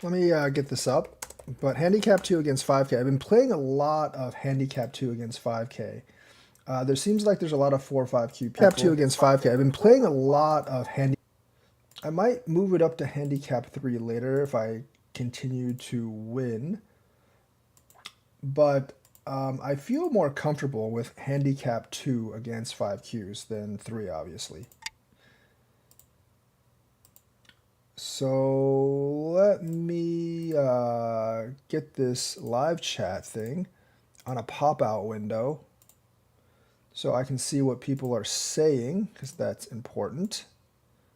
Let me get this up. But handicap 2 against 5k. I've been playing a lot of handicap 2 against 5k. There seems like there's a lot of 4 or 5q people. Handicap 2 against 5k. I've been playing a lot of handicap. I might move it up to handicap 3 later if I continue to win. But I feel more comfortable with handicap 2 against 5qs than 3, obviously. So let me get this live chat thing on a pop-out window so I can see what people are saying, because that's important.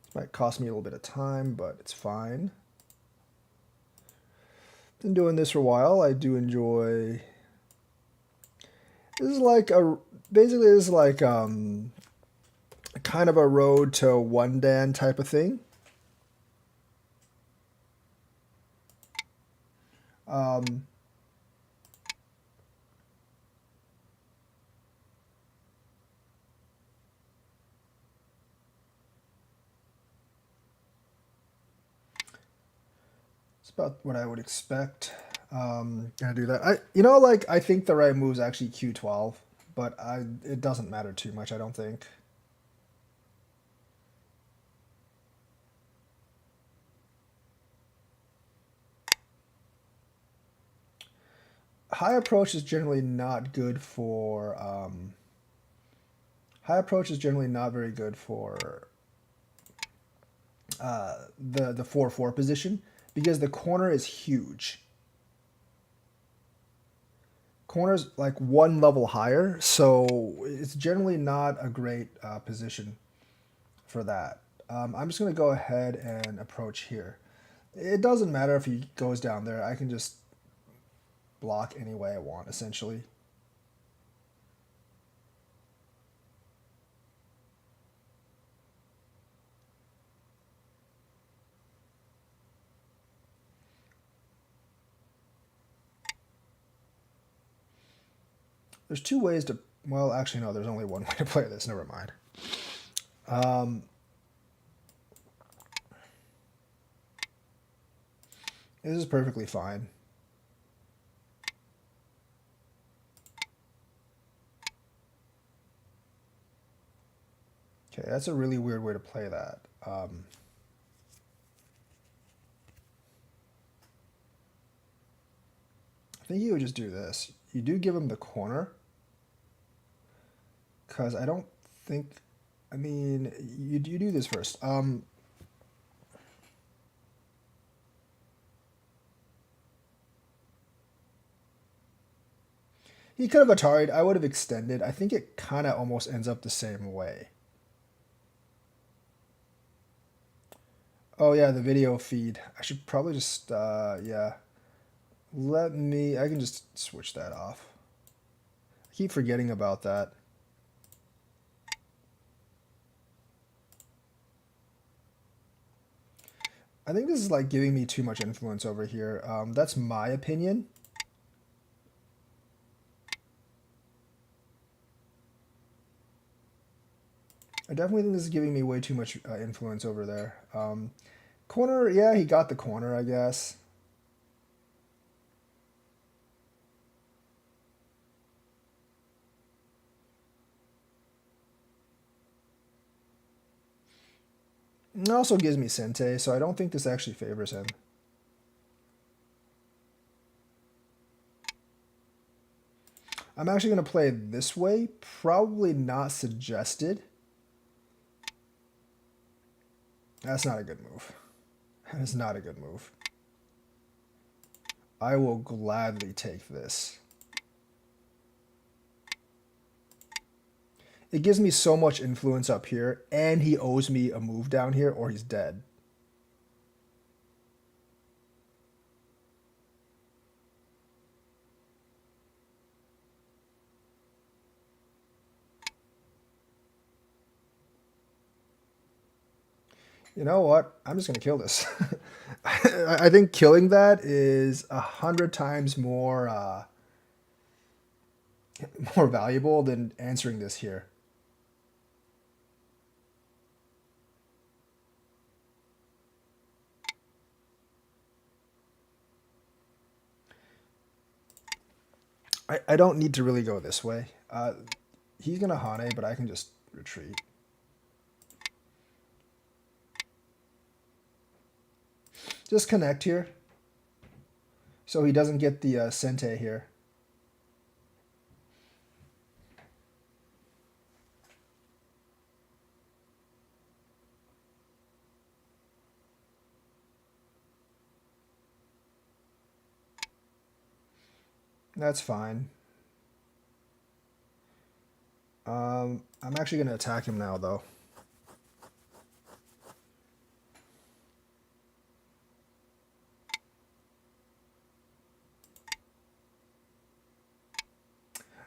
This might cost me a little bit of time, but it's fine. Been doing this for a while. I do enjoy. This is like basically this is like kind of a road to one dan type of thing. It's about what I would expect. Gonna do that. I think the right move is actually Q12, but it doesn't matter too much, I don't think. High approach is generally not good for. High approach is generally not very good for the 4-4 position because the corner is huge. Corner's like one level higher, so it's generally not a great position for that. I'm just going to go ahead and approach here. It doesn't matter if he goes down there. I can just block any way I want, essentially. There's two ways to... Well, actually, no, there's only one way to play this. Never mind. This is perfectly fine. Okay, that's a really weird way to play that. I think you would just do this. You do give him the corner. Because I don't think... I mean, you do this first. He could have Atari'd. I would have extended. I think it kind of almost ends up the same way. Oh, yeah, the video feed. I should probably just, yeah. I can just switch that off. I keep forgetting about that. I think this is like giving me too much influence over here. That's my opinion. I definitely think this is giving me way too much influence over there. Corner, yeah, he got the corner, I guess. It also gives me Sente, so I don't think this actually favors him. I'm actually going to play it this way. Probably not suggested. That's not a good move. That is not a good move. I will gladly take this. It gives me so much influence up here, and he owes me a move down here, or he's dead. You know what? I'm just going to kill this. I think killing that is 100 times more more valuable than answering this here. I don't need to really go this way. He's going to Hane, but I can just retreat. Just connect here. So he doesn't get the Sente here. That's fine. I'm actually going to attack him now, though.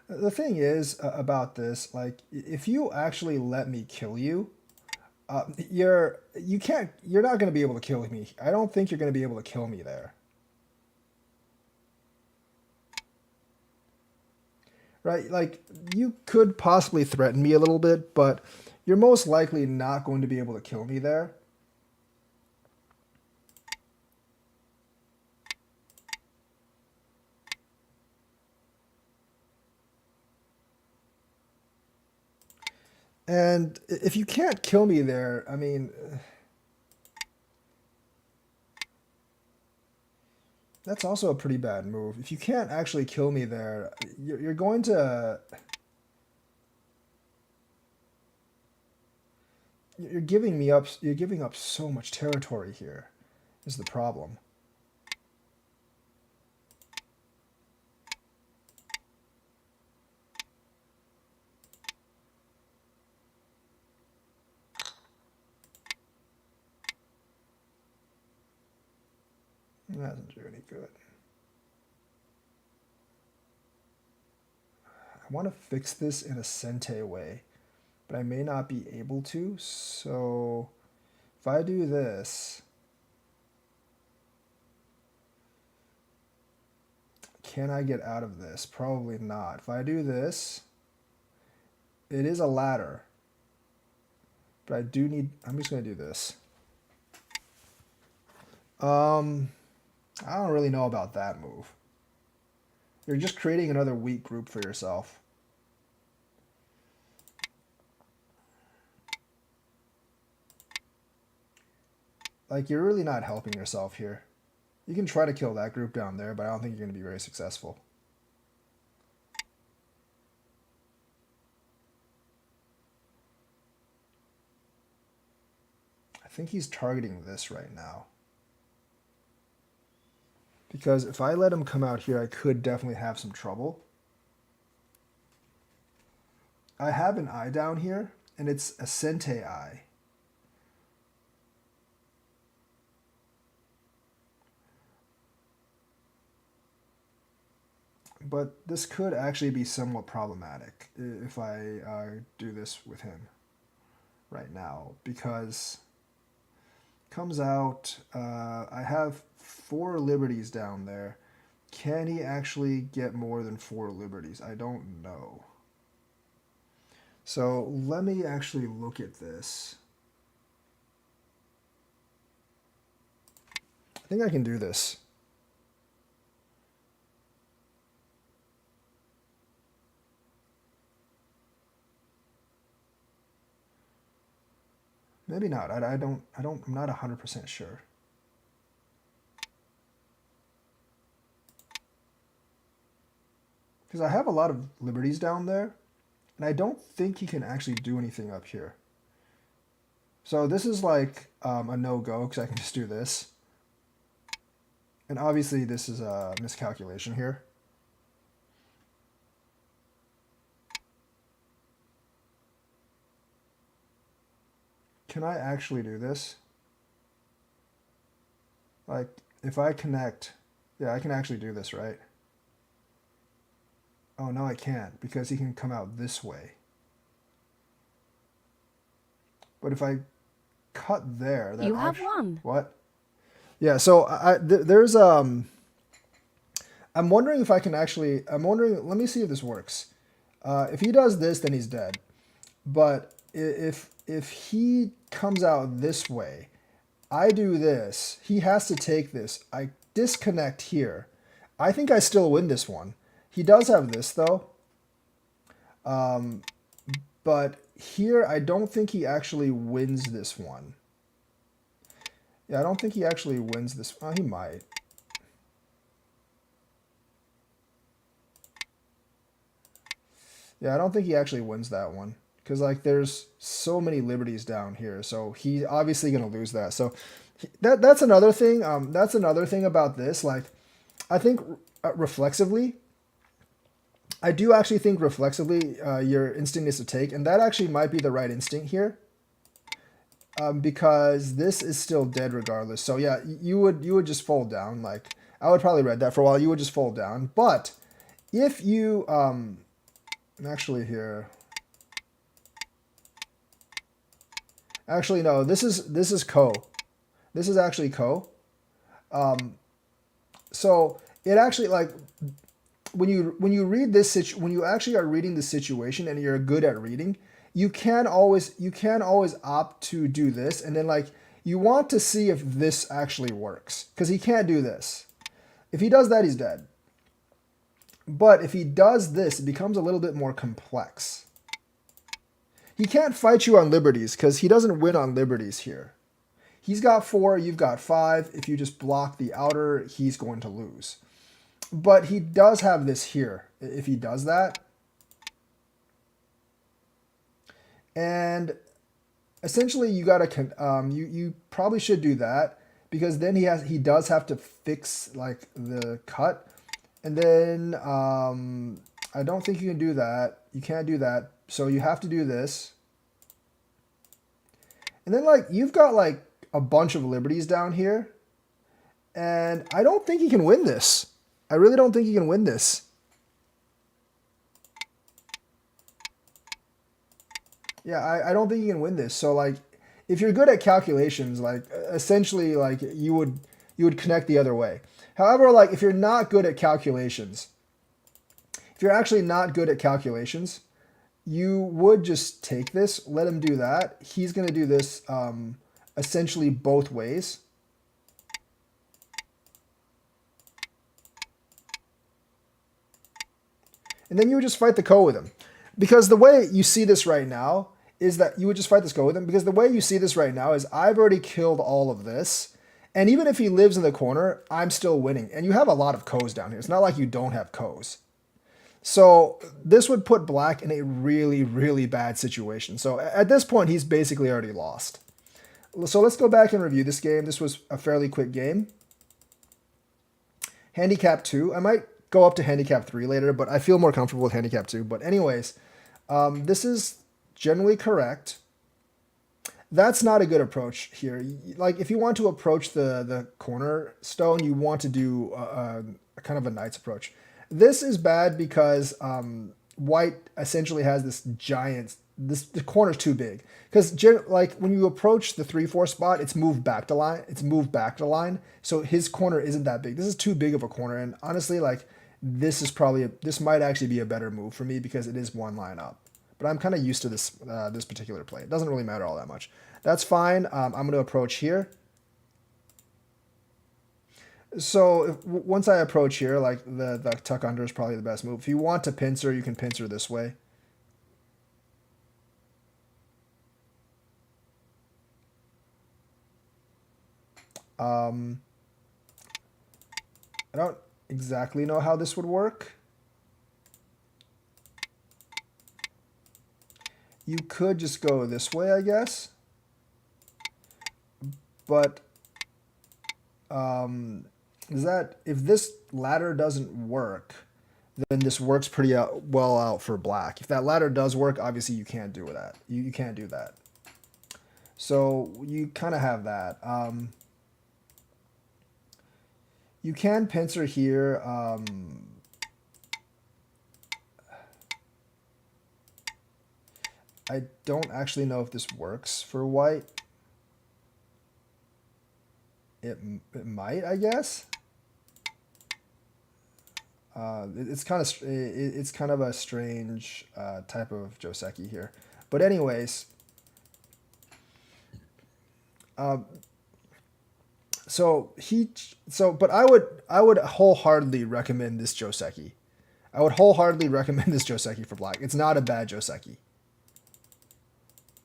The thing is about this, like, if you actually let me kill you, you're not going to be able to kill me. I don't think you're going to be able to kill me there. Right? Like, you could possibly threaten me a little bit, but you're most likely not going to be able to kill me there. And if you can't kill me there, I mean, that's also a pretty bad move. If you can't actually kill me there, you're going to... You're giving up so much territory here, is the problem. That doesn't do any good. I want to fix this in a Sente way, but I may not be able to, so if I do this, can I get out of this? Probably not. If I do this, it is a ladder, but I do need, I'm just going to do this. I don't really know about that move. You're just creating another weak group for yourself. Like, you're really not helping yourself here. You can try to kill that group down there, but I don't think you're going to be very successful. I think he's targeting this right now. Because if I let him come out here, I could definitely have some trouble. I have an eye down here, and it's a Sente eye. But this could actually be somewhat problematic if I do this with him right now, because comes out, I have 4 liberties down there. Can he actually get more than 4 liberties? I don't know. So let me actually look at this. I think I can do this. Maybe not. I'm not 100% sure. Because I have a lot of liberties down there, and I don't think he can actually do anything up here. So this is like a no-go, because I can just do this. And obviously this is a miscalculation here. Can I actually do this? Like, if I connect, yeah, I can actually do this, right? Oh, no, I can't, because he can come out this way. But if I cut there, that You have won. What? Yeah, so there's I'm wondering if I can actually, let me see if this works. If he does this, then he's dead. But if he comes out this way, I do this, he has to take this. I disconnect here. I think I still win this one. He does have this though. But here, I don't think he actually wins this one. Yeah, I don't think he actually wins this. Oh, he might. Yeah, I don't think he actually wins that one. Because, like, there's so many liberties down here. So he's obviously going to lose that. So that's another thing. That's another thing about this. Like, I think reflexively, I do actually think reflexively your instinct is to take. And that actually might be the right instinct here. Because this is still dead regardless. So yeah, you would just fold down. Like, I would probably read that for a while. You would just fold down. But if you actually here, actually no, this is ko. This is actually ko. So it actually, like, when you read this when you actually are reading the situation and you're good at reading, you can always opt to do this, and then, like, you want to see if this actually works, because he can't do this. If he does that, he's dead. But if he does this, it becomes a little bit more complex. He can't fight you on liberties because he doesn't win on liberties here. He's got 4, you've got 5. If you just block the outer, he's going to lose. But he does have this here. If he does that, and essentially you gotta you probably should do that, because then he does have to fix, like, the cut, and then I don't think you can do that. You can't do that, so you have to do this, and then, like, you've got, like, a bunch of liberties down here, and I don't think he can win this. I really don't think he can win this. Yeah, I don't think you can win this. So, like, if you're good at calculations, like, essentially, like, you would connect the other way. However, like, if you're not good at calculations, if you're actually not good at calculations, you would just take this, let him do that. He's going to do this essentially both ways. And then you would just fight the ko with him. Because the way you see this right now is that you would just fight this ko with him. Because the way you see this right now is I've already killed all of this. And even if he lives in the corner, I'm still winning. And you have a lot of kos down here. It's not like you don't have kos. So this would put black in a really, really bad situation. So at this point, he's basically already lost. So let's go back and review this game. This was a fairly quick game. Handicap 2. I might go up to handicap 3 later, but I feel more comfortable with handicap 2. But anyways, this is generally correct. That's not a good approach here. Like, if you want to approach the cornerstone, you want to do a kind of a knight's approach. This is bad because white essentially has this giant, the corner's too big. Because, like, when you approach the 3-4 spot, it's moved back to line. It's moved back to line. So his corner isn't that big. This is too big of a corner. And honestly, like, this is probably, this might actually be a better move for me because it is one line up. But I'm kind of used to this this particular play. It doesn't really matter all that much. That's fine. I'm going to approach here. So once I approach here, like, the tuck under is probably the best move. If you want to pincer, you can pincer this way. I don't exactly know how this would work. You could just go this way, I guess. But is that, if this ladder doesn't work, then this works pretty well out for black. If that ladder does work, obviously you can't do that. You can't do that. So you kind of have that. You can pincer here. I don't actually know if this works for white. It might, I guess. It's kind of a strange type of Joseki here. But anyways, but I would wholeheartedly recommend this Joseki. I would wholeheartedly recommend this Joseki for black. It's not a bad Joseki.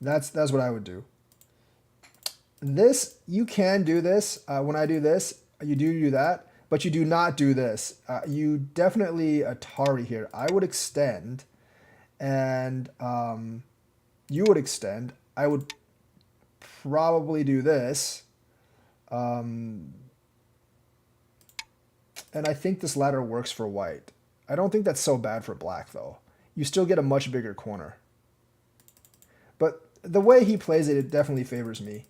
That's what I would do. This, you can do this. When I do this, you do that, but you do not do this. You definitely Atari here. I would extend, and you would extend. I would probably do this. And I think this ladder works for white. I don't think that's so bad for black, though. You still get a much bigger corner. But the way he plays it, it definitely favors me.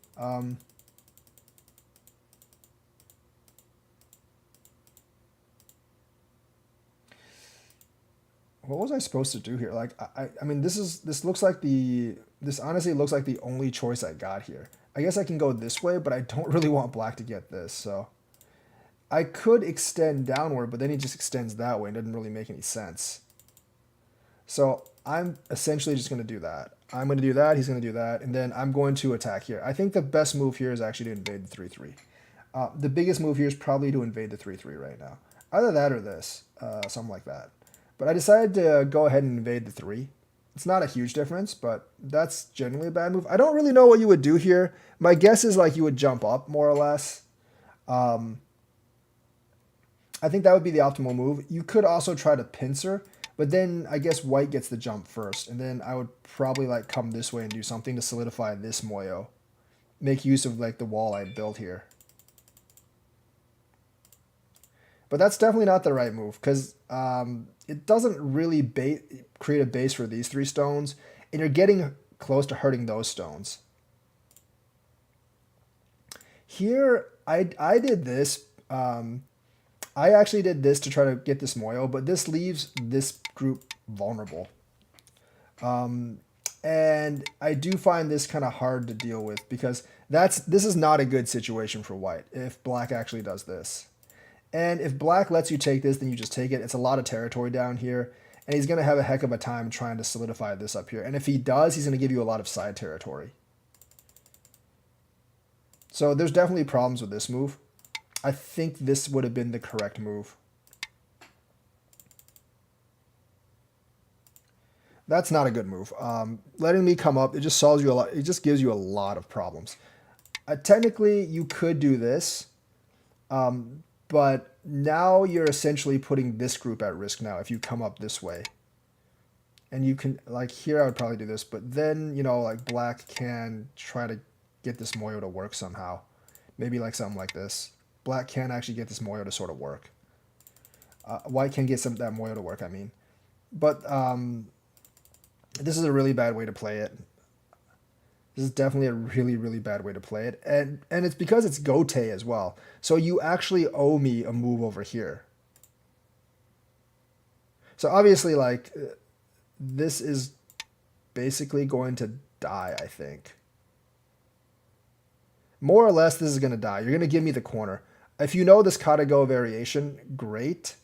What was I supposed to do here? Like, I mean, this looks like this honestly looks like the only choice I got here. I guess I can go this way, but I don't really want black to get this, so I could extend downward, but then he just extends that way and doesn't really make any sense. So I'm essentially just going to do that. I'm going to do that, he's going to do that, and then I'm going to attack here. I think the best move here is actually to invade the 3-3. The biggest move here is probably to invade the 3-3 right now. Either that or this, something like that. But I decided to go ahead and invade the 3. It's not a huge difference, but that's generally a bad move. I don't really know what you would do here. My guess is like you would jump up, more or less. I think that would be the optimal move. You could also try to pincer, but then I guess white gets the jump first, and then I would probably like come this way and do something to solidify this moyo. Make use of like the wall I built here. But that's definitely not the right move, because it doesn't really create a base for these 3 stones, and you're getting close to hurting those stones. Here, I did this. I actually did this to try to get this moyo, but this leaves this group vulnerable. And I do find this kind of hard to deal with, because this is not a good situation for white if black actually does this. And if black lets you take this, then you just take it. It's a lot of territory down here, and he's going to have a heck of a time trying to solidify this up here. And if he does, he's going to give you a lot of side territory. So there's definitely problems with this move. I think this would have been the correct move. That's not a good move. Letting me come up, it just solves you a lot. It just gives you a lot of problems. Technically, you could do this. But now you're essentially putting this group at risk now if you come up this way. And you can, like here I would probably do this, but then, you know, like black can try to get this moyo to work somehow. Maybe like something like this. Black can actually get this moyo to sort of work. White can get that moyo to work, I mean. But this is a really bad way to play it. This is definitely a really, really bad way to play it. And it's because it's Gote as well. So you actually owe me a move over here. So obviously, like, this is basically going to die, I think. More or less, this is going to die. You're going to give me the corner. If you know this Katago variation, great.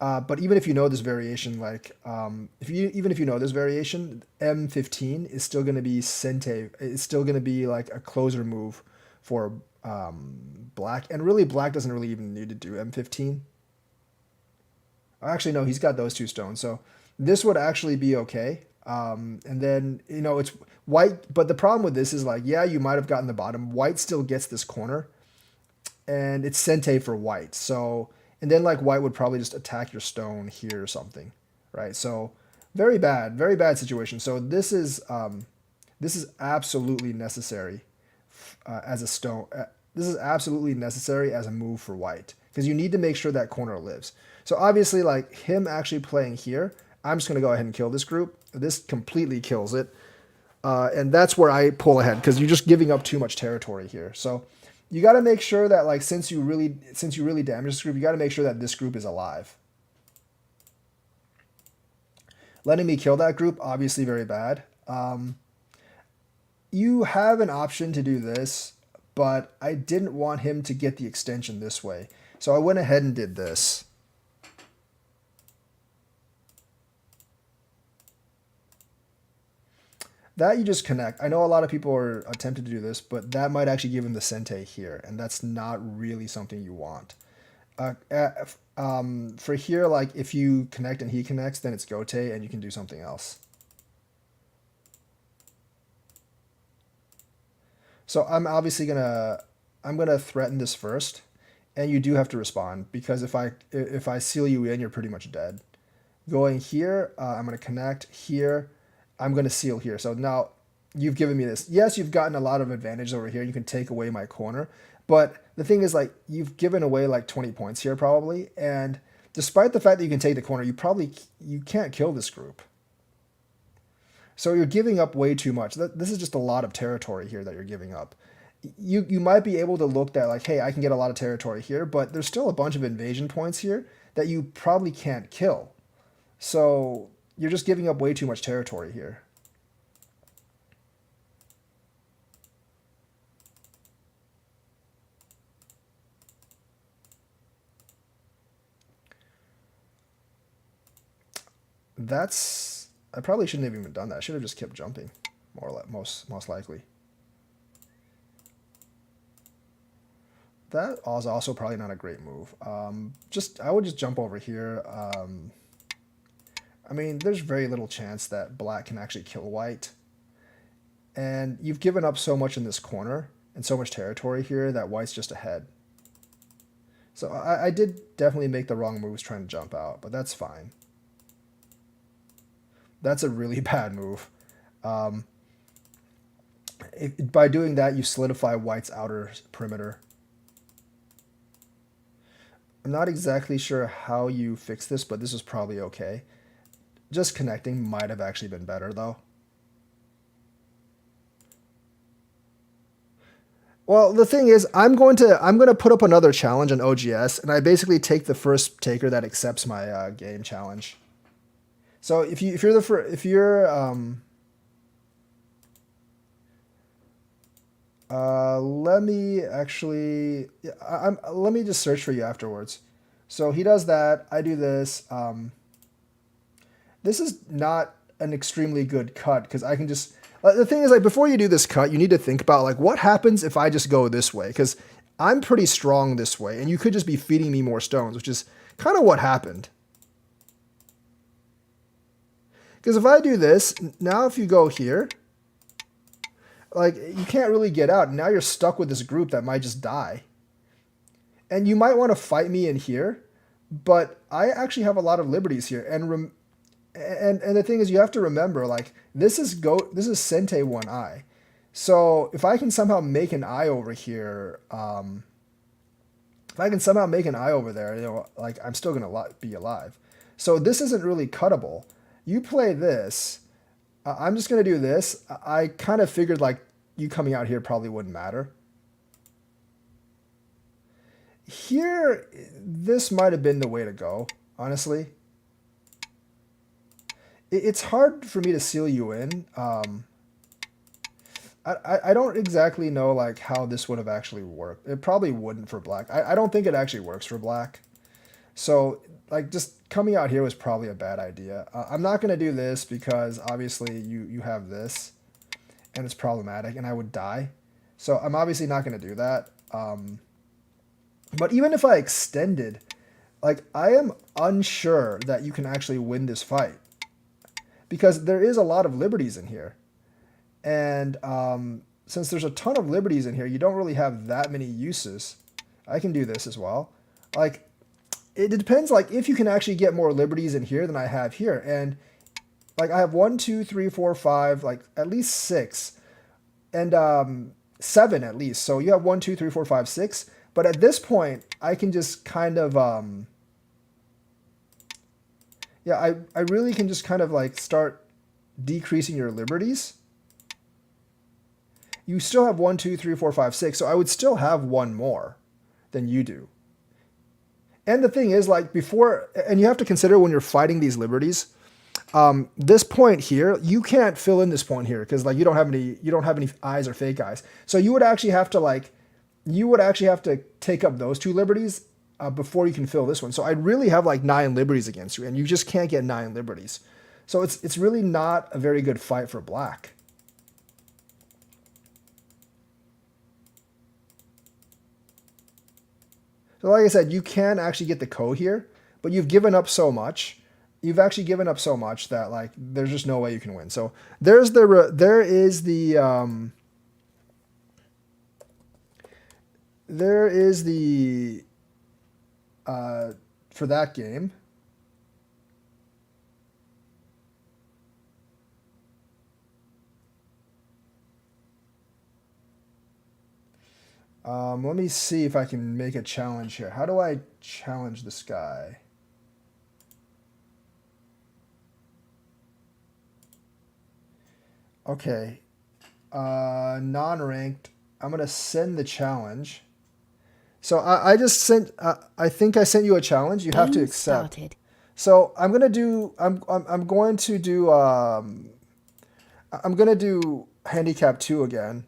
But even if you know this variation, like even if you know this variation, M15 is still going to be Sente. It's still going to be like a closer move for black, and really black doesn't really even need to do M15. Actually, no, he's got those 2 stones, so this would actually be okay. And then you know it's white, but the problem with this is like, yeah, you might have gotten the bottom. White still gets this corner, and it's Sente for white, so. And then like white would probably just attack your stone here or something, right? So very bad situation. So this is absolutely necessary as a stone. This is absolutely necessary as a move for white, because you need to make sure that corner lives. So obviously, like him actually playing here, I'm just going to go ahead and kill this group. This completely kills it. And that's where I pull ahead, because you're just giving up too much territory here. So you got to make sure that, like, since you really damage this group, you got to make sure that this group is alive. Letting me kill that group, obviously very bad. You have an option to do this, but I didn't want him to get the extension this way. So I went ahead and did this. That you just connect. I know a lot of people are tempted to do this, but that might actually give him the Sente here, and that's not really something you want. For here, like if you connect and he connects, then it's gote and you can do something else. So I'm gonna threaten this first, and you do have to respond because if I seal you in, you're pretty much dead. Going here, I'm gonna connect here. I'm gonna seal here. So now you've given me this. Yes, you've gotten a lot of advantage over here. You can take away my corner, but the thing is, like, you've given away like 20 points here probably, and despite the fact that you can take the corner, you can't kill this group. So you're giving up way too much. This is just a lot of territory here that you're giving up. You might be able to look at like, hey, I can get a lot of territory here, but there's still a bunch of invasion points here that you probably can't kill. So you're just giving up way too much territory here. I probably shouldn't have even done that. I should have just kept jumping, more or less, most likely. That was also probably not a great move. I would just jump over here. I mean, there's very little chance that black can actually kill white. And you've given up so much in this corner and so much territory here that white's just ahead. So I did definitely make the wrong moves trying to jump out, but that's fine. That's a really bad move. By doing that, you solidify white's outer perimeter. I'm not exactly sure how you fix this, but this is probably okay. Just connecting might have actually been better, though. Well, the thing is, I'm going to put up another challenge on OGS, and I basically take the first taker that accepts my game challenge. So if you're let me actually let me just search for you afterwards. So he does that. I do this. This is not an extremely good cut because I can just. The thing is, like, before you do this cut, you need to think about like what happens if I just go this way, because I'm pretty strong this way, and you could just be feeding me more stones, which is kind of what happened. Because if I do this now, if you go here, like, you can't really get out. Now you're stuck with this group that might just die. And you might want to fight me in here, but I actually have a lot of liberties here. And the thing is, you have to remember, like, this is Sente 1i. So if I can somehow make an eye over here, if I can somehow make an eye over there, you know, like, I'm still gonna be alive. So this isn't really cuttable. You play this. I'm just gonna do this. I kind of figured like you coming out here probably wouldn't matter. Here, this might have been the way to go, honestly. It's hard for me to seal you in. I don't exactly know like how this would have actually worked. It probably wouldn't for black. I don't think it actually works for black. So like just coming out here was probably a bad idea. I'm not going to do this because obviously you have this and it's problematic and I would die. So I'm obviously not going to do that. But even if I extended, like, I am unsure that you can actually win this fight because there is a lot of liberties in here. And since there's a ton of liberties in here, you don't really have that many uses. I can do this as well. Like, it depends, like, if you can actually get more liberties in here than I have here. And, like, I have 1, 2, 3, 4, 5, like, at least 6. And 7 at least. So you have 1, 2, 3, 4, 5, 6. But at this point, I can just kind of, yeah, I really can just kind of, like, start decreasing your liberties. You still have 1, 2, 3, 4, 5, 6. So I would still have one more than you do. And the thing is, like, and you have to consider when you're fighting these liberties, this point here, you can't fill in this point here because, like, you don't have any eyes or fake eyes. So you would actually have to take up those 2 liberties before you can fill this one. So I'd really have like 9 liberties against you, and you just can't get 9 liberties. So it's really not a very good fight for black. So like I said, you can actually get the ko here, but you've given up so much. You've actually given up so much that like there's just no way you can win. So there is the uh, for that game. Let me see if I can make a challenge here. How do I challenge this guy? Okay. Non-ranked. I'm going to send the challenge. So I just sent, I think I sent you a challenge. You have to accept. Started. So I'm going to do, I'm going to do, I'm going to do handicap 2 again.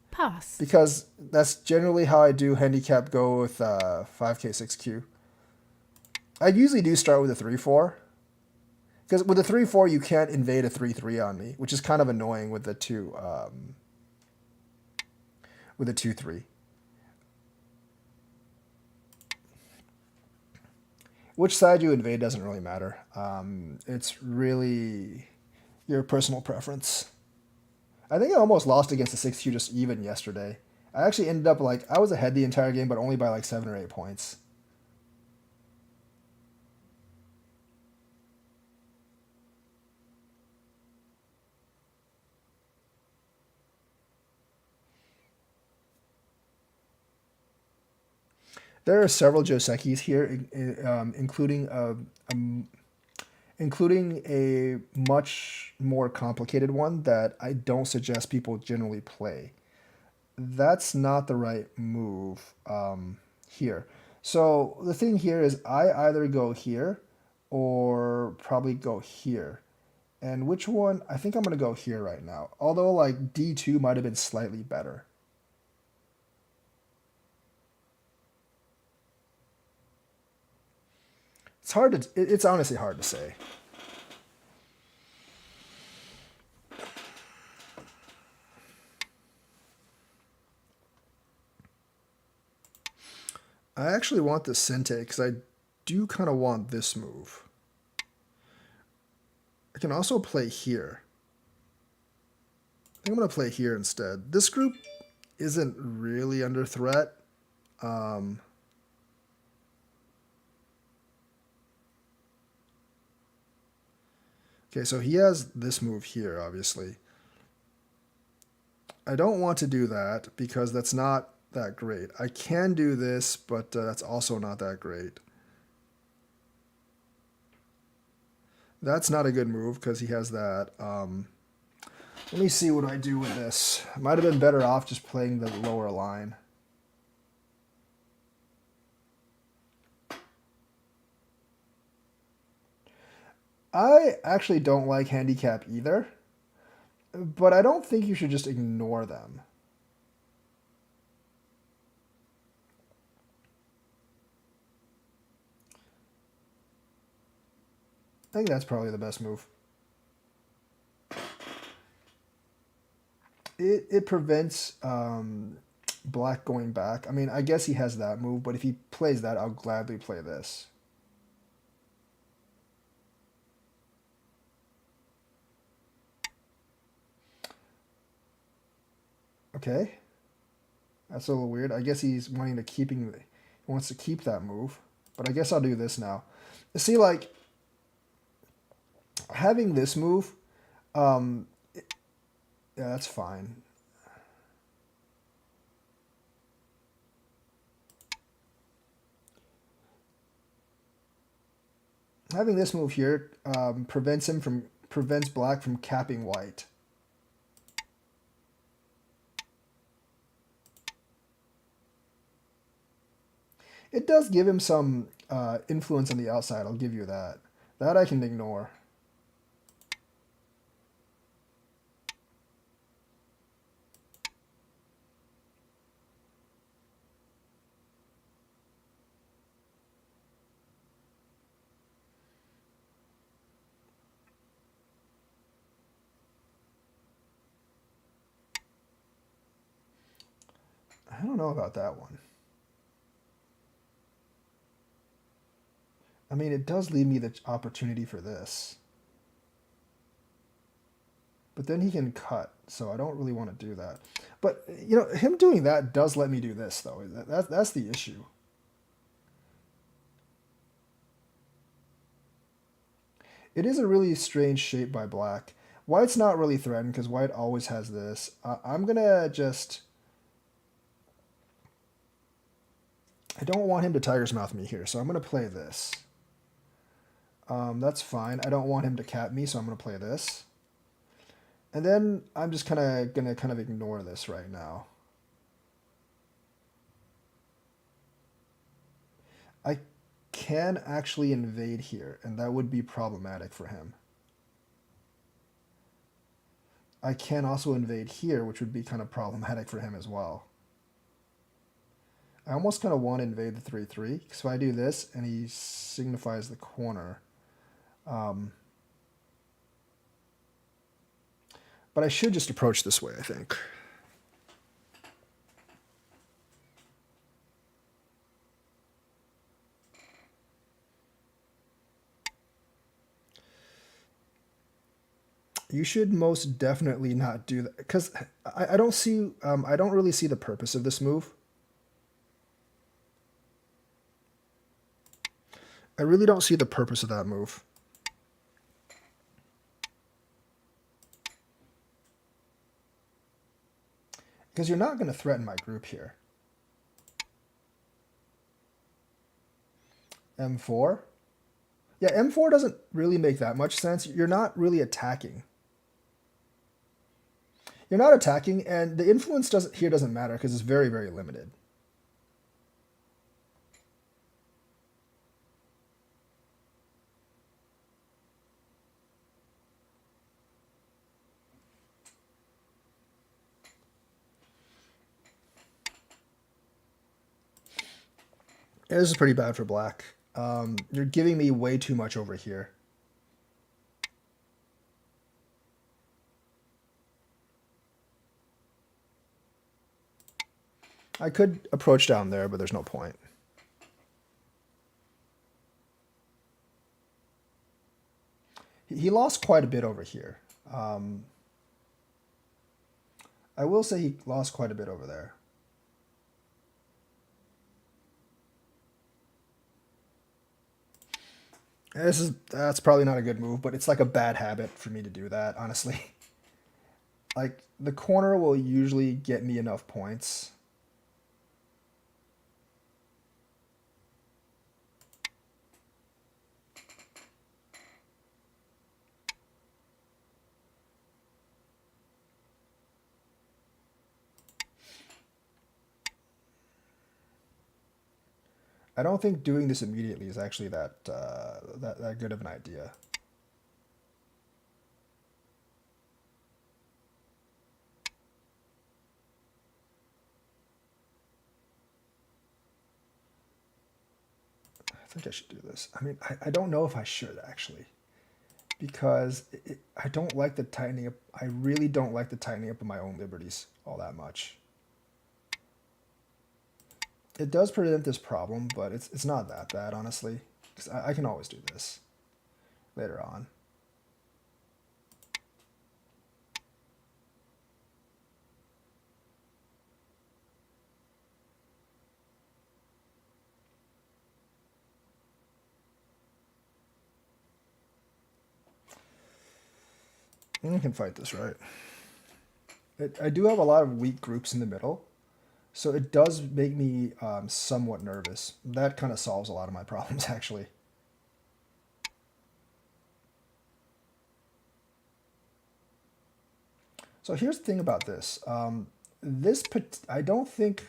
Pass. Because that's generally how I do handicap go with 5K 6Q. I usually do start with a 3-4. Because with a 3-4 you can't invade a 3-3 on me, which is kind of annoying with the 2-3. Which side you invade doesn't really matter. It's really your personal preference. I think I almost lost against the 6Q just even yesterday. I actually ended up like, I was ahead the entire game, but only by like 7 or 8 points. There are several Josekis here, including a much more complicated one that I don't suggest people generally play. That's not the right move here. So the thing here is I either go here or probably go here. And which one? I think I'm going to go here right now. Although like D2 might have been slightly better. It's hard to, it's honestly hard to say. I actually want the Sente because I do kind of want this move. I can also play here. I think I'm going to play here instead. This group isn't really under threat. Okay, so he has this move here, obviously. I don't want to do that because that's not that great. I can do this, but that's also not that great. That's not a good move because he has that. Let me see what I do with this. I might have been better off just playing the lower line. I actually don't like handicap either, but I don't think you should just ignore them. I think that's probably the best move. It prevents black going back. I mean, I guess he has that move, but if he plays that, I'll gladly play this. Okay. That's a little weird. I guess he's wanting to he wants to keep that move. But I guess I'll do this now. See, like, having this move, yeah, that's fine. Having this move here prevents black from capping white. It does give him some influence on the outside, I'll give you that. That I can ignore. I don't know about that one. I mean, it does leave me the opportunity for this. But then he can cut, so I don't really want to do that. But, you know, him doing that does let me do this, though. That's the issue. It is a really strange shape by black. White's not really threatened because white always has this. I'm going to just... I don't want him to Tiger's Mouth me here, so I'm going to play this. That's fine. I don't want him to cap me, so I'm going to play this. And then I'm just kind of going to ignore this right now. I can actually invade here, and that would be problematic for him. I can also invade here, which would be kind of problematic for him as well. I almost kind of want to invade the 3-3, because if I do this and he signifies the corner... but I should just approach this way, I think. You should most definitely not do that, because I don't see, I don't really see the purpose of this move. I really don't see the purpose of that move. Because you're not going to threaten my group here. M4? Yeah, M4 doesn't really make that much sense. You're not really attacking. You're not attacking, and the influence doesn't matter because it's very, very limited. Yeah, this is pretty bad for black. You're giving me way too much over here. I could approach down there, but there's no point. He lost quite a bit over here. I will say he lost quite a bit over there. That's probably not a good move, but it's like a bad habit for me to do that, honestly. Like, the corner will usually get me enough points. I don't think doing this immediately is actually that good of an idea. I think I should do this. I mean, I don't know if I should actually, because I don't like the tightening up. I really don't like the tightening up of my own liberties all that much. It does present this problem, but it's not that bad, honestly, because I can always do this later on. And I can fight this, right? I do have a lot of weak groups in the middle, so it does make me somewhat nervous. That kind of solves a lot of my problems, actually. So here's the thing about this. I don't think...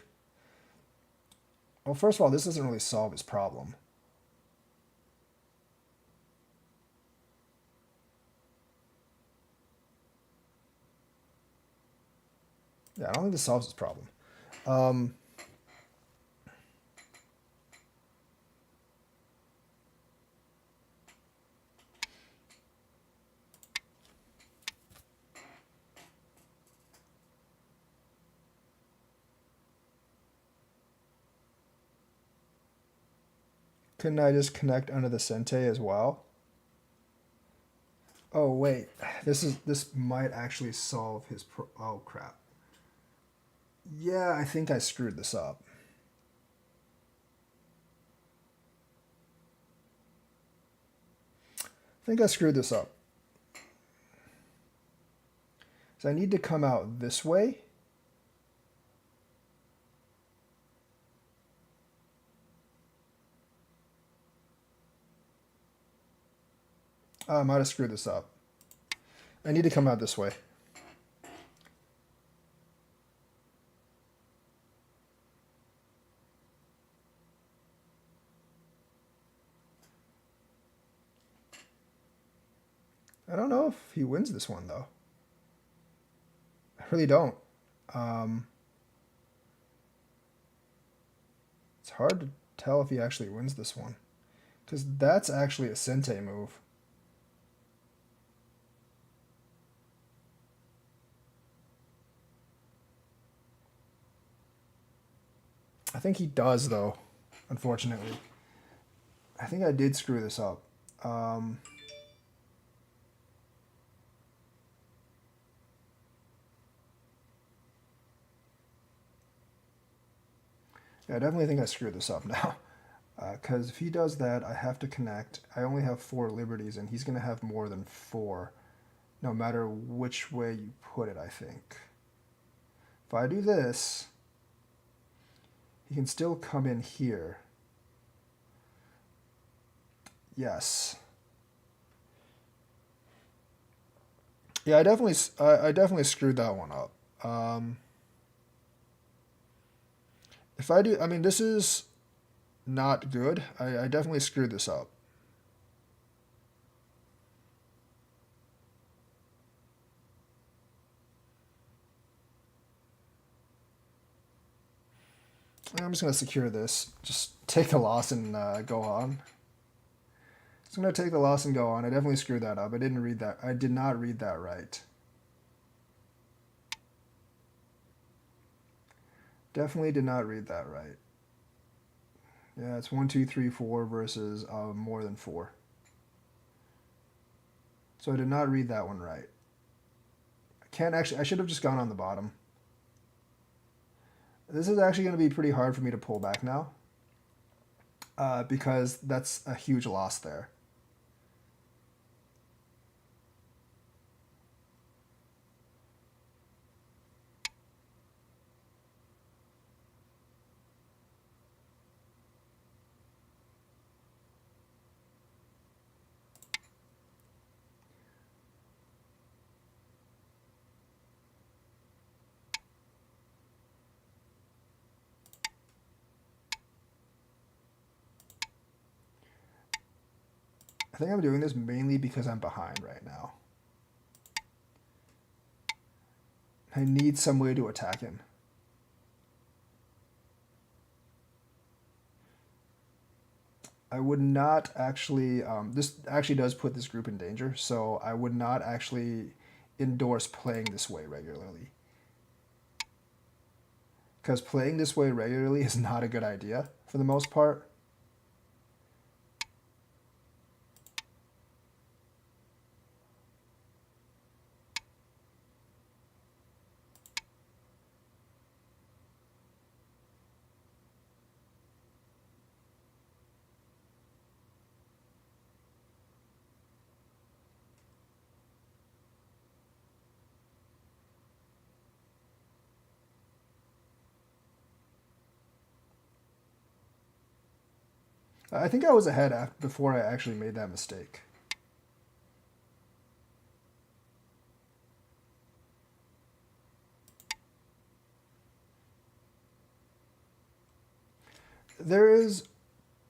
Well, first of all, this doesn't really solve his problem. Yeah, I don't think this solves his problem. Couldn't I just connect under the Sente as well? Oh wait, this might actually solve his oh crap. Yeah, I think I screwed this up. I think I screwed this up. So I need to come out this way. I might have screwed this up. I need to come out this way. I don't know if he wins this one, though. I really don't. It's hard to tell if he actually wins this one. Because that's actually a Sente move. I think he does, though, unfortunately. I think I did screw this up. Yeah, I definitely think I screwed this up now. Because if he does that, I have to connect. I only have 4 liberties, and he's going to have more than 4, no matter which way you put it, I think. If I do this, he can still come in here. Yes. Yeah, I definitely screwed that one up. If I do, I mean, this is not good. I definitely screwed this up. I'm just going to secure this. Just take the loss and go on. Just going to take the loss and go on. I definitely screwed that up. I didn't read that. I did not read that right. Definitely did not read that right. Yeah, it's 1, 2, 3, 4 versus more than 4. So I did not read that one right. I can't actually, I should have just gone on the bottom. This is actually going to be pretty hard for me to pull back now. Because that's a huge loss there. I think I'm doing this mainly because I'm behind right now. I need some way to attack him. I would not actually, this actually does put this group in danger, so I would not actually endorse playing this way regularly. Because playing this way regularly is not a good idea for the most part. I think I was ahead before I actually made that mistake. There is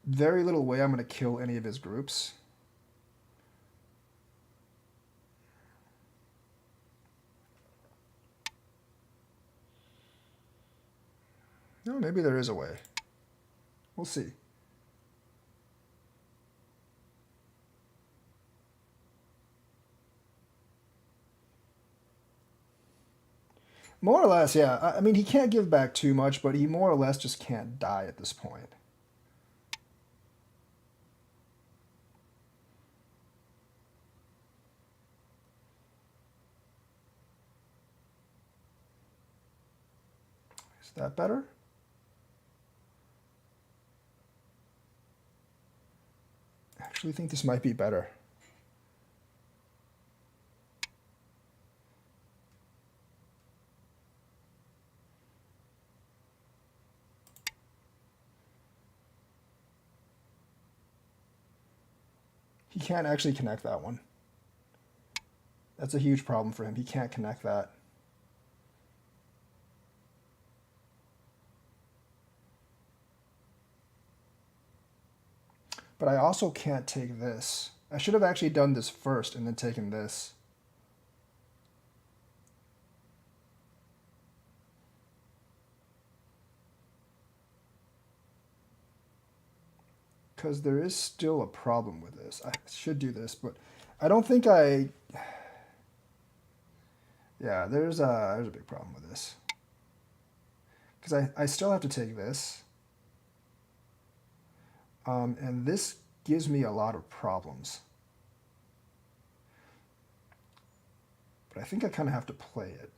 very little way I'm going to kill any of his groups. No, maybe there is a way. We'll see. More or less, yeah. I mean, he can't give back too much, but he more or less just can't die at this point. Is that better? I actually think this might be better. He can't actually connect that one. That's a huge problem for him. He can't connect that. But I also can't take this. I should have actually done this first and then taken this. Because there is still a problem with this. I should do this, but I don't think I... Yeah, there's a big problem with this. Because I still have to take this. And this gives me a lot of problems. But I think I kind of have to play it.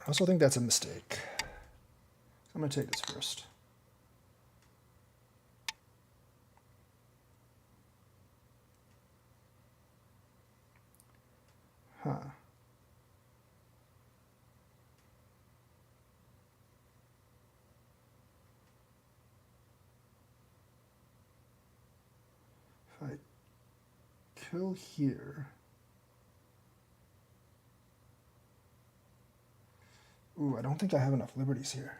I also think that's a mistake. I'm going to take this first. Huh. If I kill here... Ooh, I don't think I have enough liberties here.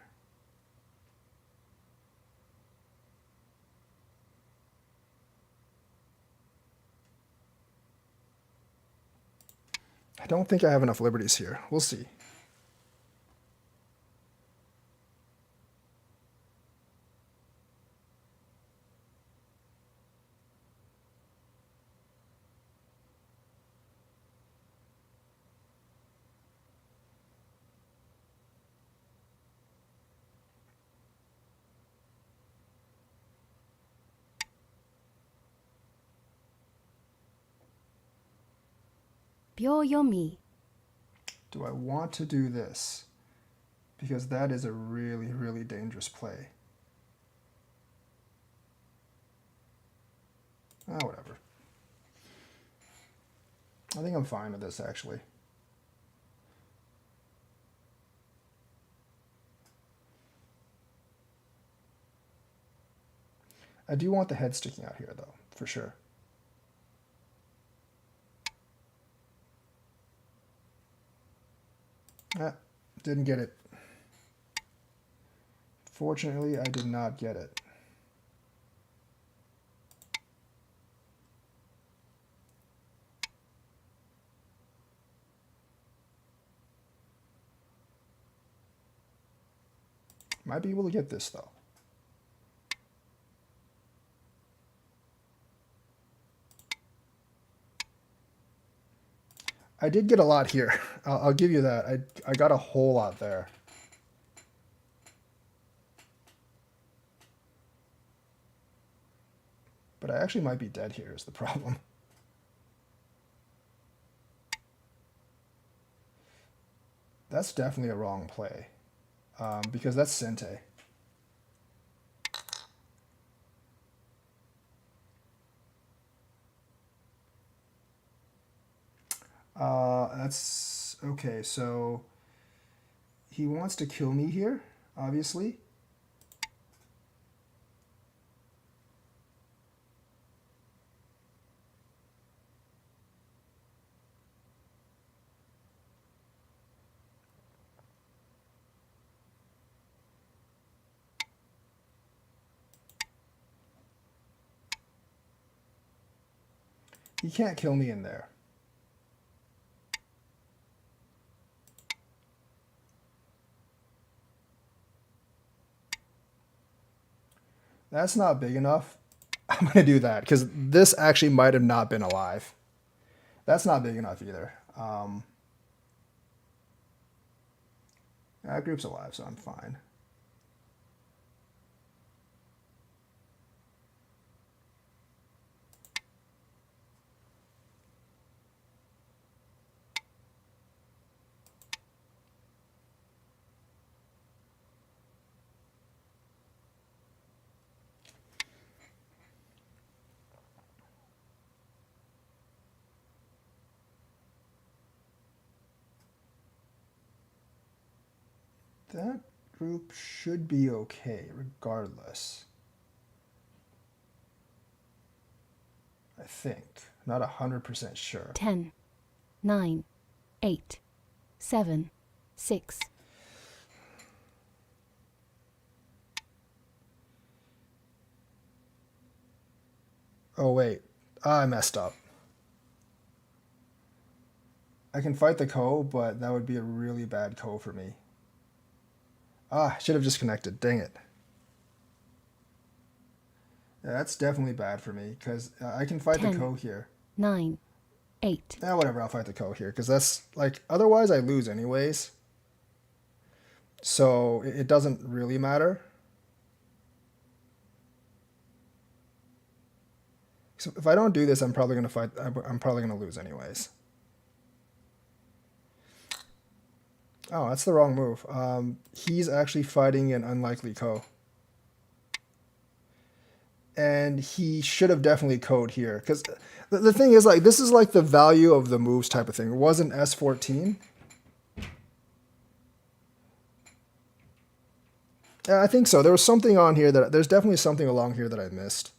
I don't think I have enough liberties here. We'll see. Byoyomi. Do I want to do this? Because that is a really, really dangerous play. Ah, whatever. I think I'm fine with this, actually. I do want the head sticking out here, though, for sure. Ah, didn't get it. Fortunately, I did not get it. Might be able to get this, though. I did get a lot here. I'll give you that. I got a whole lot there. But I actually might be dead here is the problem. That's definitely a wrong play. Because that's Sente. That's... Okay, so... He wants to kill me here, obviously. He can't kill me in there. That's not big enough. I'm going to do that because this actually might have not been alive. That's not big enough either. That group's alive, so I'm fine. That group should be okay regardless. I think. Not 100% sure. 10, 9, 8, 7, 6. Oh, wait. I messed up. I can fight the Ko, but that would be a really bad Ko for me. I should have just connected. Dang it. Yeah, that's definitely bad for me because I can fight 10, the Ko here. 9, 8. Whatever, I'll fight the Ko here because that's like, otherwise I lose anyways. So it doesn't really matter. So if I don't do this, I'm probably going to fight. I'm probably going to lose anyways. Oh, that's the wrong move. He's actually fighting an unlikely Ko. And he should have definitely Ko'd here. Because the thing is, like, this is like the value of the moves type of thing. It wasn't S14. Yeah, I think so. There was something on here there's definitely something along here that I missed.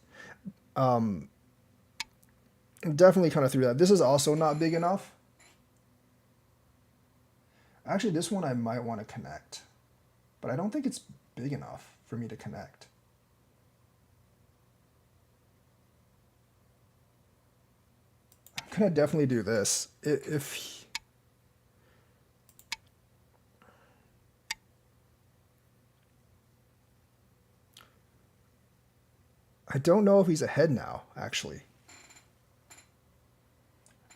Definitely kind of threw that. This is also not big enough. Actually, this one I might want to connect. But I don't think it's big enough for me to connect. I'm going to definitely do this. I don't know if he's ahead now, actually.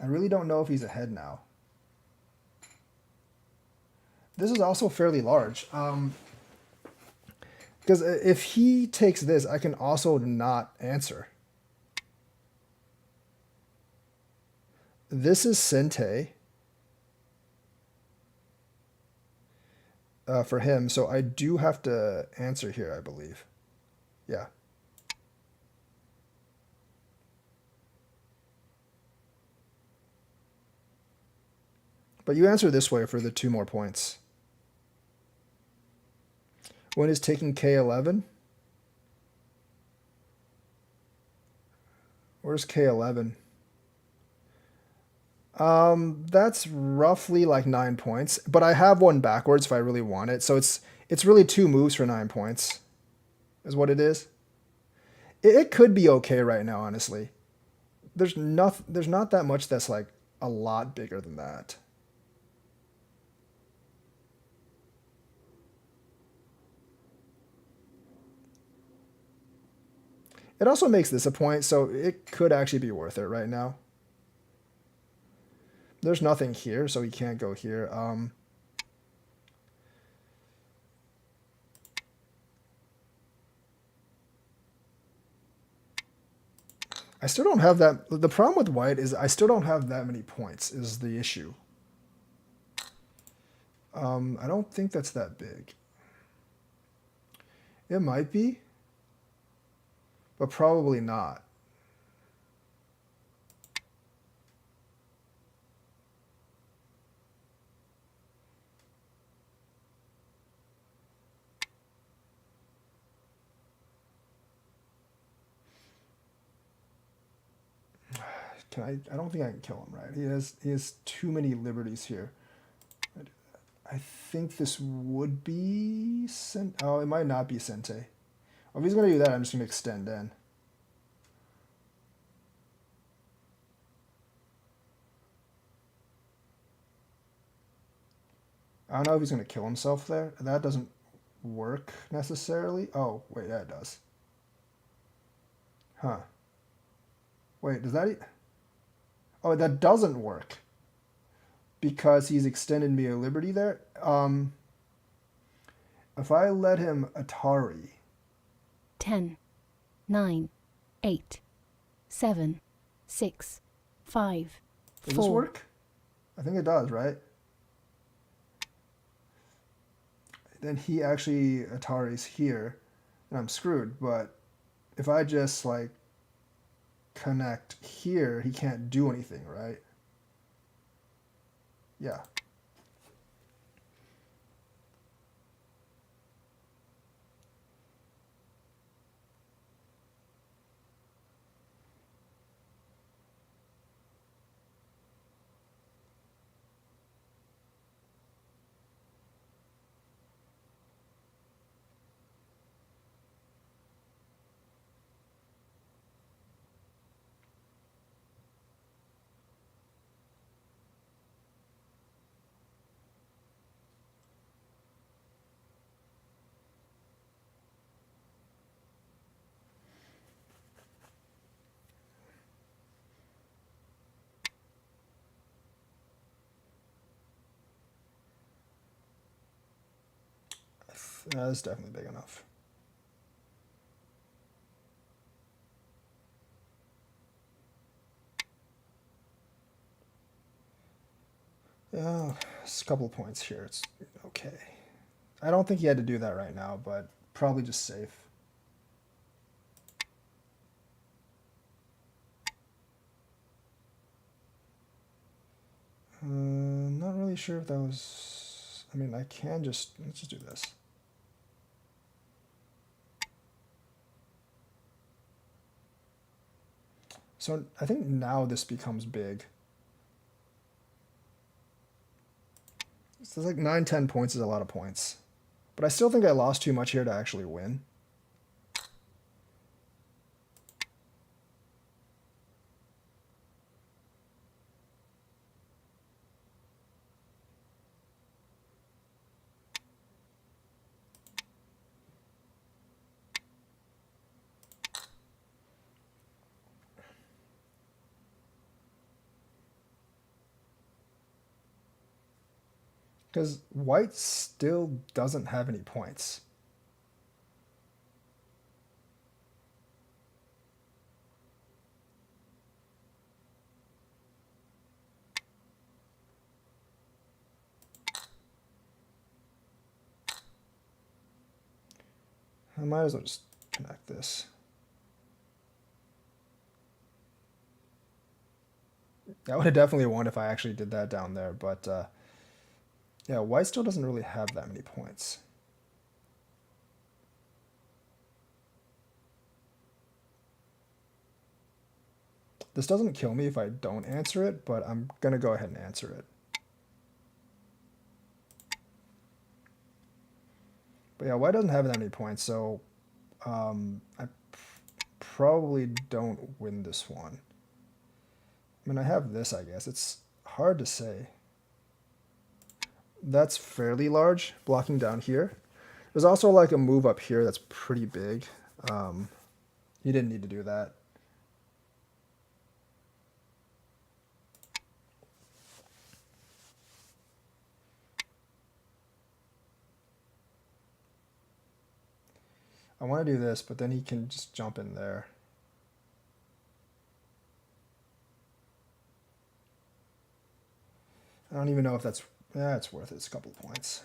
I really don't know if he's ahead now. This is also fairly large. Because if he takes this, I can also not answer. This is Sente for him, so I do have to answer here, I believe. Yeah. But you answer this way for the 2 more points. When is taking K11? Where's K11? That's roughly like 9 points, but I have one backwards if I really want it. So it's really 2 moves for 9 points, is what it is. It could be okay right now, honestly. There's not that much that's like a lot bigger than that. It also makes this a point, so it could actually be worth it right now. There's nothing here, so he can't go here. I still don't have that. The problem with white is I still don't have that many points is the issue. I don't think that's that big. It might be, but probably not. I don't think I can kill him, right? He has too many liberties here. I think this would be oh, it might not be Sente. Well, if he's gonna do that, I'm just gonna extend in. I don't know if he's going to kill himself there. That doesn't work necessarily. Oh, wait, yeah, it does. Huh. Wait, does that... Oh, that doesn't work. Because he's extended me a liberty there. If I let him Atari... 10, 9, 8, 7, 6, 5, Does 4. this work? I think it does, right? Then he actually Atari's here, and I'm screwed. But if I just like connect here, he can't do anything, right? Yeah. That's definitely big enough. Yeah, it's a couple of points here. It's okay. I don't think he had to do that right now, but probably just safe. Not really sure if that was... I mean, I can just... Let's just do this. So I think now this becomes big. So it's like 9, 10 points is a lot of points. But I still think I lost too much here to actually win. Because white still doesn't have any points. I might as well just connect this. I would have definitely won if I actually did that down there, but yeah, white still doesn't really have that many points. This doesn't kill me if I don't answer it, but I'm going to go ahead and answer it. But yeah, white doesn't have that many points, so I probably don't win this one. I mean, I have this, I guess. It's hard to say. That's fairly large, blocking down here. There's also like a move up here that's pretty big. You didn't need to do that. I want to do this, but then he can just jump in there. I don't even know if that's... Yeah, it's worth it. It's a couple of points.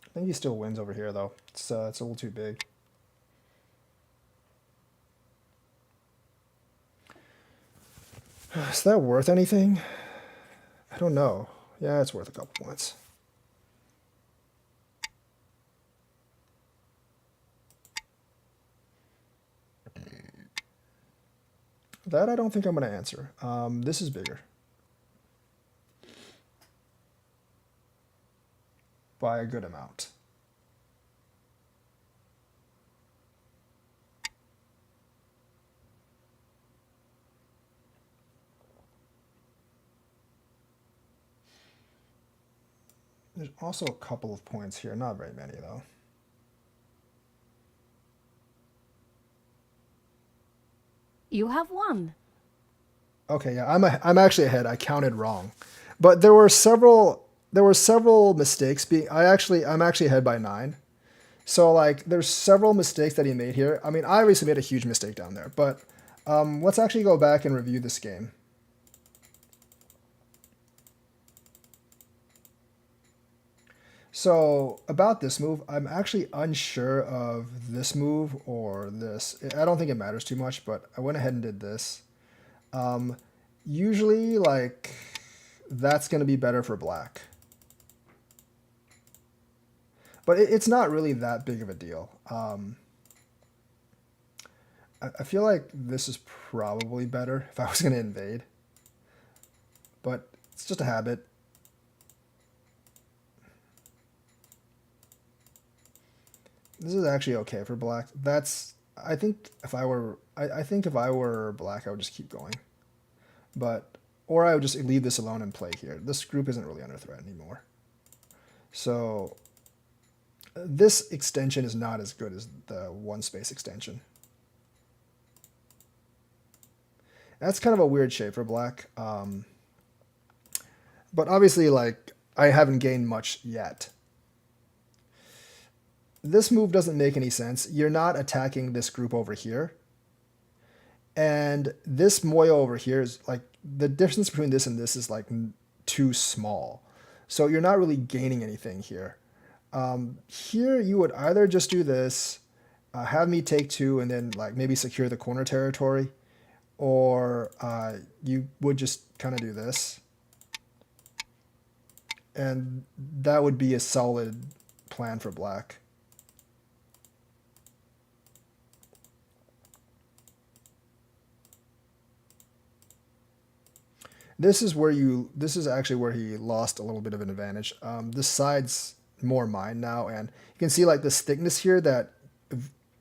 I think he still wins over here, though. It's a little too big. Is that worth anything? I don't know. Yeah, it's worth a couple points. That I don't think I'm going to answer. This is bigger. by a good amount. There's also a couple of points here, not very many though. You have won. Okay, yeah, I'm actually ahead. I counted wrong, but there were several mistakes. I'm actually ahead by 9. So like there's several mistakes that he made here. I mean, I obviously made a huge mistake down there, but let's actually go back and review this game. So about this move, I'm actually unsure of this move or this. I don't think it matters too much, but I went ahead and did this. Usually, like, that's going to be better for black. But it's not really that big of a deal. I feel like this is probably better if I was going to invade. But it's just a habit. This is actually okay for black. I think if I were black, I would just keep going. Or I would just leave this alone and play here. This group isn't really under threat anymore. So this extension is not as good as the one space extension. That's kind of a weird shape for black. But obviously, like, I haven't gained much yet. This move doesn't make any sense. You're not attacking this group over here. And this Moyo over here is like, the difference between this and this is like too small. So you're not really gaining anything here. Here you would either just do this, have me take 2 and then like maybe secure the corner territory, or you would just kind of do this. And that would be a solid plan for black. This is actually where he lost a little bit of an advantage. This side's more mine now, and you can see like this thickness here that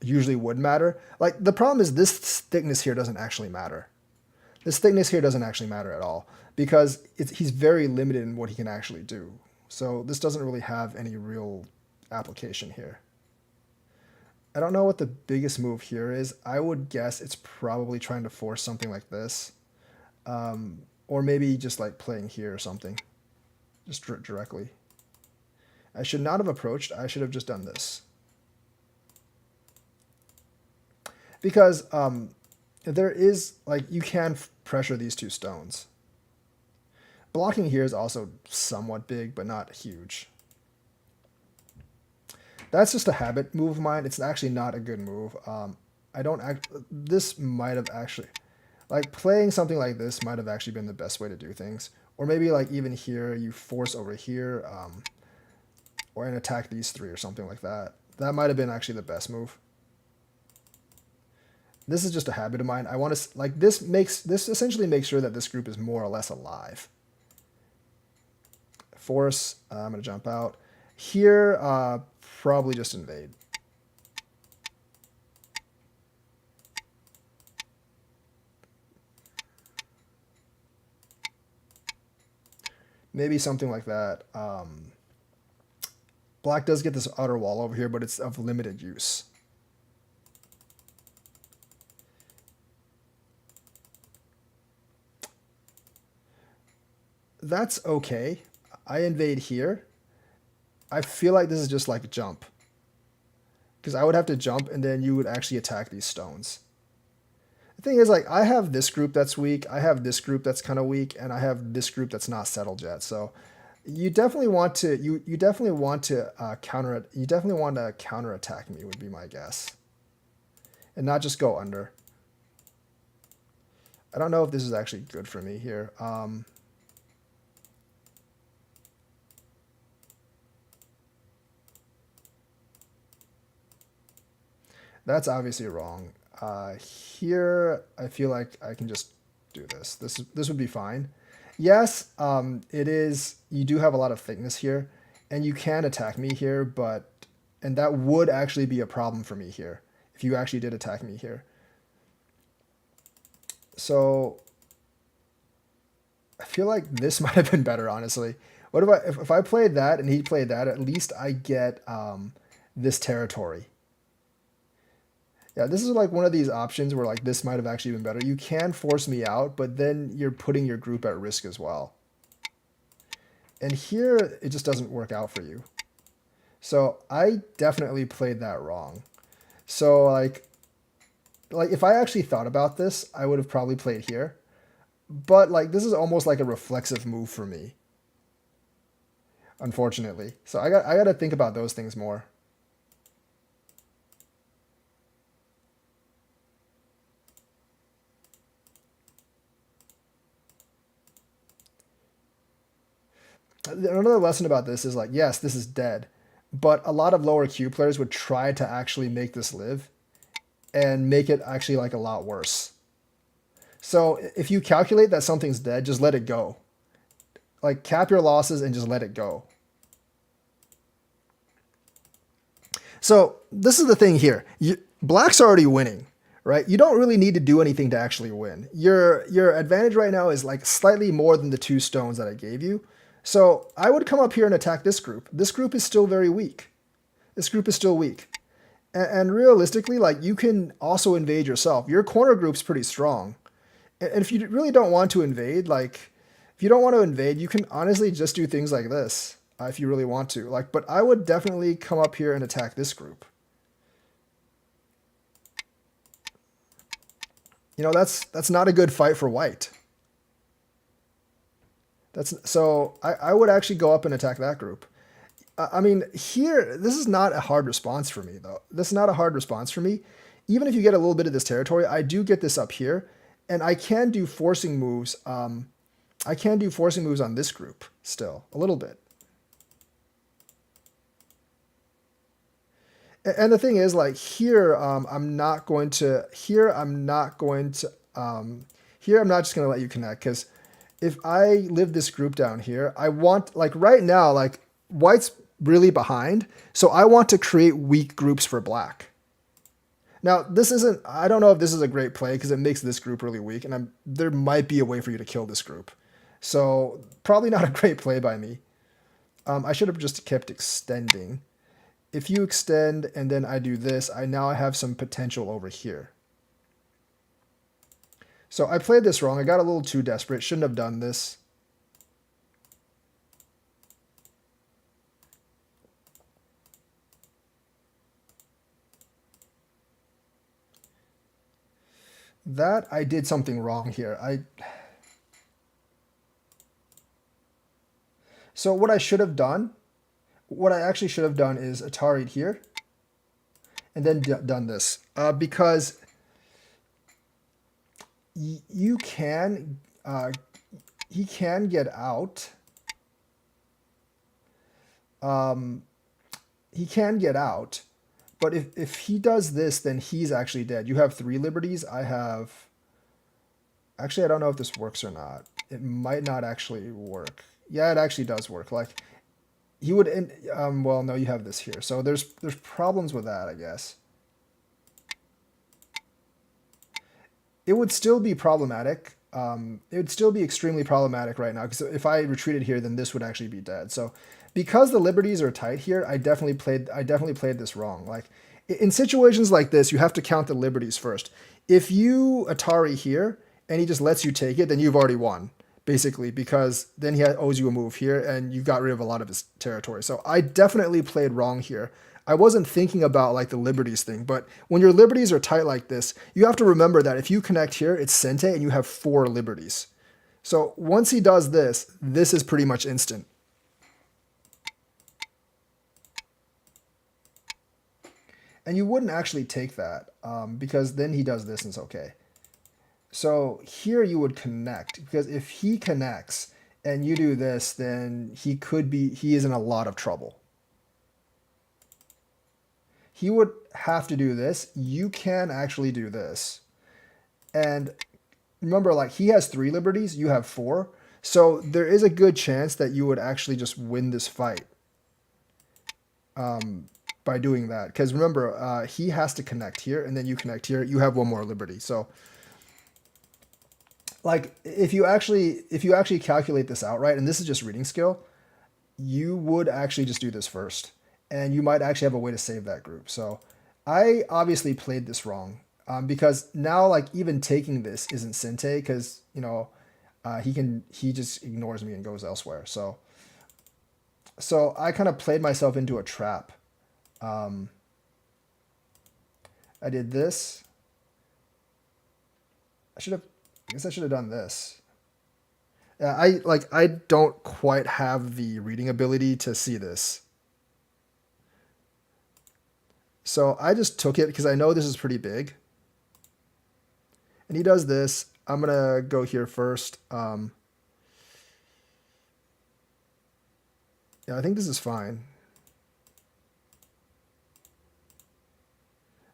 usually would matter. Like the problem is this thickness here doesn't actually matter. This thickness here doesn't actually matter at all because he's very limited in what he can actually do. So this doesn't really have any real application here. I don't know what the biggest move here is. I would guess it's probably trying to force something like this. Or maybe just like playing here or something. Just directly. I should not have approached. I should have just done this. Because there is, like, you can pressure these 2 stones. Blocking here is also somewhat big, but not huge. That's just a habit move of mine. It's actually not a good move. This might have actually... Like, playing something like this might have actually been the best way to do things. Or maybe, like, even here, you force over here, or and attack these 3 or something like that. That might have been actually the best move. This is just a habit of mine. I want to, like, this essentially makes sure that this group is more or less alive. Force, I'm going to jump out. Here, probably just invade. Maybe something like that. Black does get this outer wall over here, but it's of limited use. That's okay. I invade here. I feel like this is just like a jump. Because I would have to jump and then you would actually attack these stones. The thing is, like, I have this group that's weak, I have this group that's kind of weak, and I have this group that's not settled yet. So you definitely want to counterattack me would be my guess. And not just go under. I don't know if this is actually good for me here. That's obviously wrong. Here, I feel like I can just do this. This would be fine. Yes, it is. You do have a lot of thickness here, And you can attack me here, and that would actually be a problem for me here if you actually did attack me here. So I feel like this might have been better, honestly. What if I played that and he played that? At least I get this territory. Yeah, this is like one of these options where like this might have actually been better. You can force me out, but then you're putting your group at risk as well. And here, it just doesn't work out for you. So I definitely played that wrong. So like if I actually thought about this, I would have probably played here. But like this is almost like a reflexive move for me, unfortunately. So I got to think about those things more. Another lesson about this is like, yes, this is dead, but a lot of lower Q players would try to actually make this live and make it actually like a lot worse. So if you calculate that something's dead, just let it go. Like cap your losses and just let it go. So this is the thing here. Black's already winning, right? You don't really need to do anything to actually win. Your advantage right now is like slightly more than the 2 stones that I gave you. So I would come up here and attack this group. This group is still very weak. This group is still weak. And realistically, like you can also invade yourself. Your corner group's pretty strong. And if you really don't want to invade, like if you don't want to invade, you can honestly just do things like this if you really want to. Like, but I would definitely come up here and attack this group. You know, that's not a good fight for white. So I would actually go up and attack that group. I mean, here, this is not a hard response for me, though. This is not a hard response for me. Even if you get a little bit of this territory, I do get this up here, and I can do forcing moves. I can do forcing moves on this group still, a little bit. And the thing is, like, here, I'm not going to, here, I'm not going to, here, I'm not just going to let you connect, because if I live this group down here, I want, like, right now, like, white's really behind, so I want to create weak groups for black. Now, this isn't, I don't know if this is a great play, because it makes this group really weak, and there might be a way for you to kill this group. So, probably not a great play by me. I should have just kept extending. If you extend and then I do this, I now have some potential over here. So I played this wrong. I got a little too desperate. Shouldn't have done this. That I did something wrong here. So what I should have done, what I actually should have done is Atari'd here and then done this because you can, he can get out. He can get out, but if he does this, then he's actually dead. You have 3 liberties. I have, actually, I don't know if this works or not. It might not actually work. Yeah, it actually does work. Like, he would, well, no, you have this here. So there's problems with that, I guess. It would still be problematic. It would still be extremely problematic right now, because if I retreated here, then this would actually be dead. So because the liberties are tight here, I definitely played this wrong. Like, in situations like this, you have to count the liberties first. If you Atari here and he just lets you take it, then you've already won, basically, because then he owes you a move here and you've got rid of a lot of his territory. So I definitely played wrong here. I wasn't thinking about like the liberties thing, but when your liberties are tight like this, you have to remember that if you connect here, it's Sente and you have 4 liberties. So once he does this, this is pretty much instant. And you wouldn't actually take that because then he does this and it's okay. So here you would connect, because if he connects and you do this, then he is in a lot of trouble. He would have to do this. You can actually do this. And remember, like, he has 3 liberties, you have 4. So there is a good chance that you would actually just win this fight. by doing that. Because remember, he has to connect here, and then you connect here. You have one more liberty. So, like, if you actually calculate this out, right, and this is just reading skill, you would actually just do this first, and you might actually have a way to save that group. So, I obviously played this wrong, because now, like, even taking this isn't Sente, because he just ignores me and goes elsewhere. So I kind of played myself into a trap. Um, I did this. I guess I should have done this. Yeah, I don't quite have the reading ability to see this. So I just took it because I know this is pretty big. And he does this. I'm gonna go here first. Yeah, I think this is fine.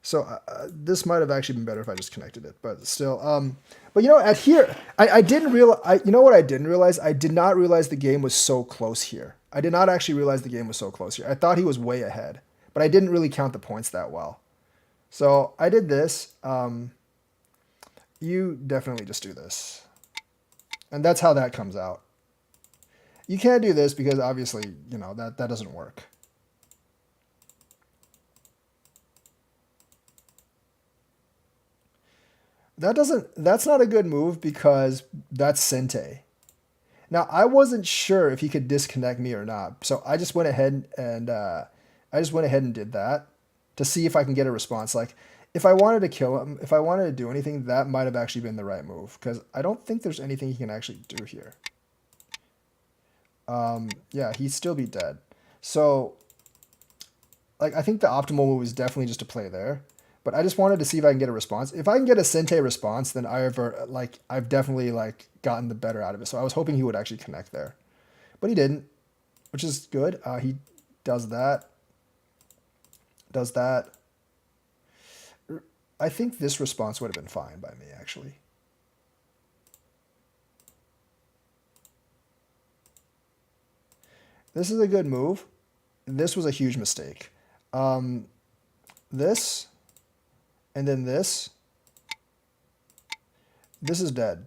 So this might have actually been better if I just connected it, but still. But at here, I didn't realize. You know what I didn't realize? I did not realize the game was so close here. I did not actually realize the game was so close here. I thought he was way ahead, but I didn't really count the points that well. So I did this. You definitely just do this, and that's how that comes out. You can't do this because obviously that doesn't work. That's not a good move because that's Sente. Now I wasn't sure if he could disconnect me or not, so I just went ahead and did that to see if I can get a response. Like if I wanted to kill him, if I wanted to do anything, that might have actually been the right move because I don't think there's anything he can actually do here. Yeah, he'd still be dead. So like I think the optimal move is definitely just to play there. But I just wanted to see if I can get a response. If I can get a Sente response, then I've definitely gotten the better out of it. So I was hoping he would actually connect there, but he didn't, which is good. He does that. Does that. I think this response would have been fine by me actually. This is a good move. This was a huge mistake. This. And then this is dead.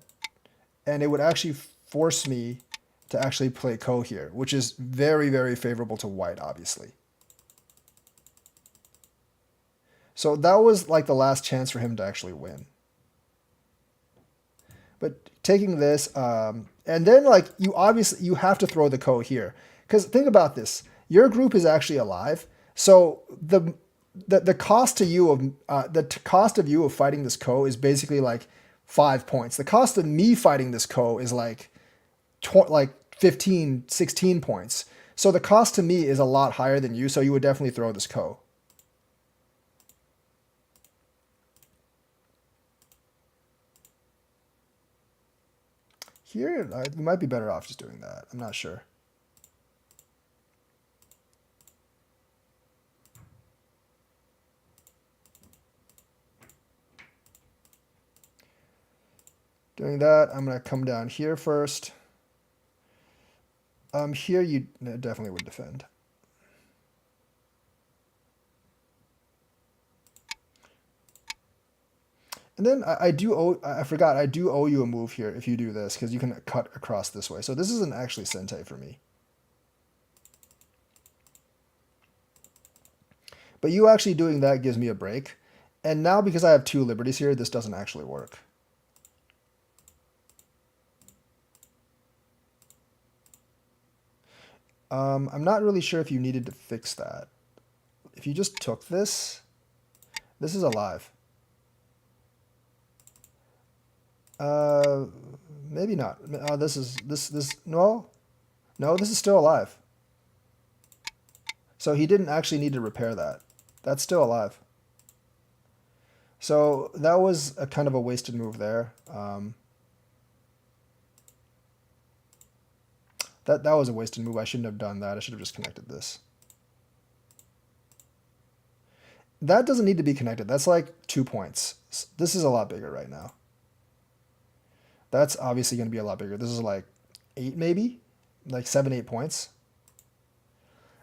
And it would actually force me to actually play Ko here, which is very, very favorable to white, obviously. So that was like the last chance for him to actually win. But taking this, and then you have to throw the Ko here. Because think about this. Your group is actually alive. So the cost to you of you of fighting this Ko is basically like 5 points. The cost of me fighting this Ko is like 15, 16 points. So the cost to me is a lot higher than you. So you would definitely throw this Ko. Here, we might be better off just doing that. I'm not sure. Doing that, I'm going to come down here first. Here you definitely would defend. And then I forgot, I do owe you a move here if you do this, because you can cut across this way. So this isn't actually Sente for me. But you actually doing that gives me a break. And now because I have 2 liberties here, this doesn't actually work. I'm not really sure if you needed to fix that. If you just took this is alive. Maybe not. This no, this is still alive. So he didn't actually need to repair that. That's still alive. So that was a kind of a wasted move there. That was a wasted move. I shouldn't have done that. I should have just connected this. That doesn't need to be connected. That's like 2 points. This is a lot bigger right now. That's obviously going to be a lot bigger. This is like 8 maybe? Like 7, 8 points.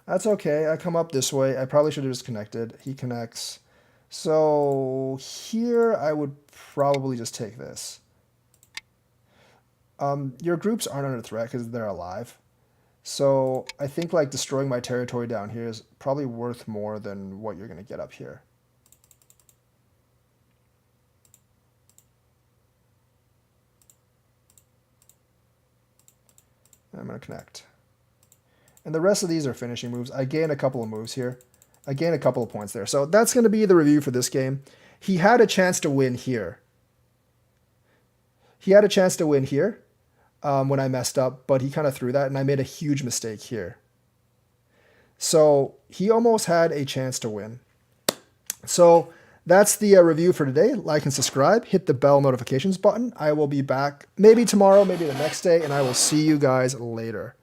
That's okay. I come up this way. I probably should have just connected. He connects. So here I would probably just take this. Your groups aren't under threat because they're alive. So I think like destroying my territory down here is probably worth more than what you're going to get up here. I'm going to connect. And the rest of these are finishing moves. I gain a couple of moves here. I gain a couple of points there. So that's going to be the review for this game. He had a chance to win here. He had a chance to win here when I messed up, but he kind of threw that, and I made a huge mistake here. So he almost had a chance to win. So that's the review for today. Like and subscribe. Hit the bell notifications button. I will be back maybe tomorrow, maybe the next day, and I will see you guys later.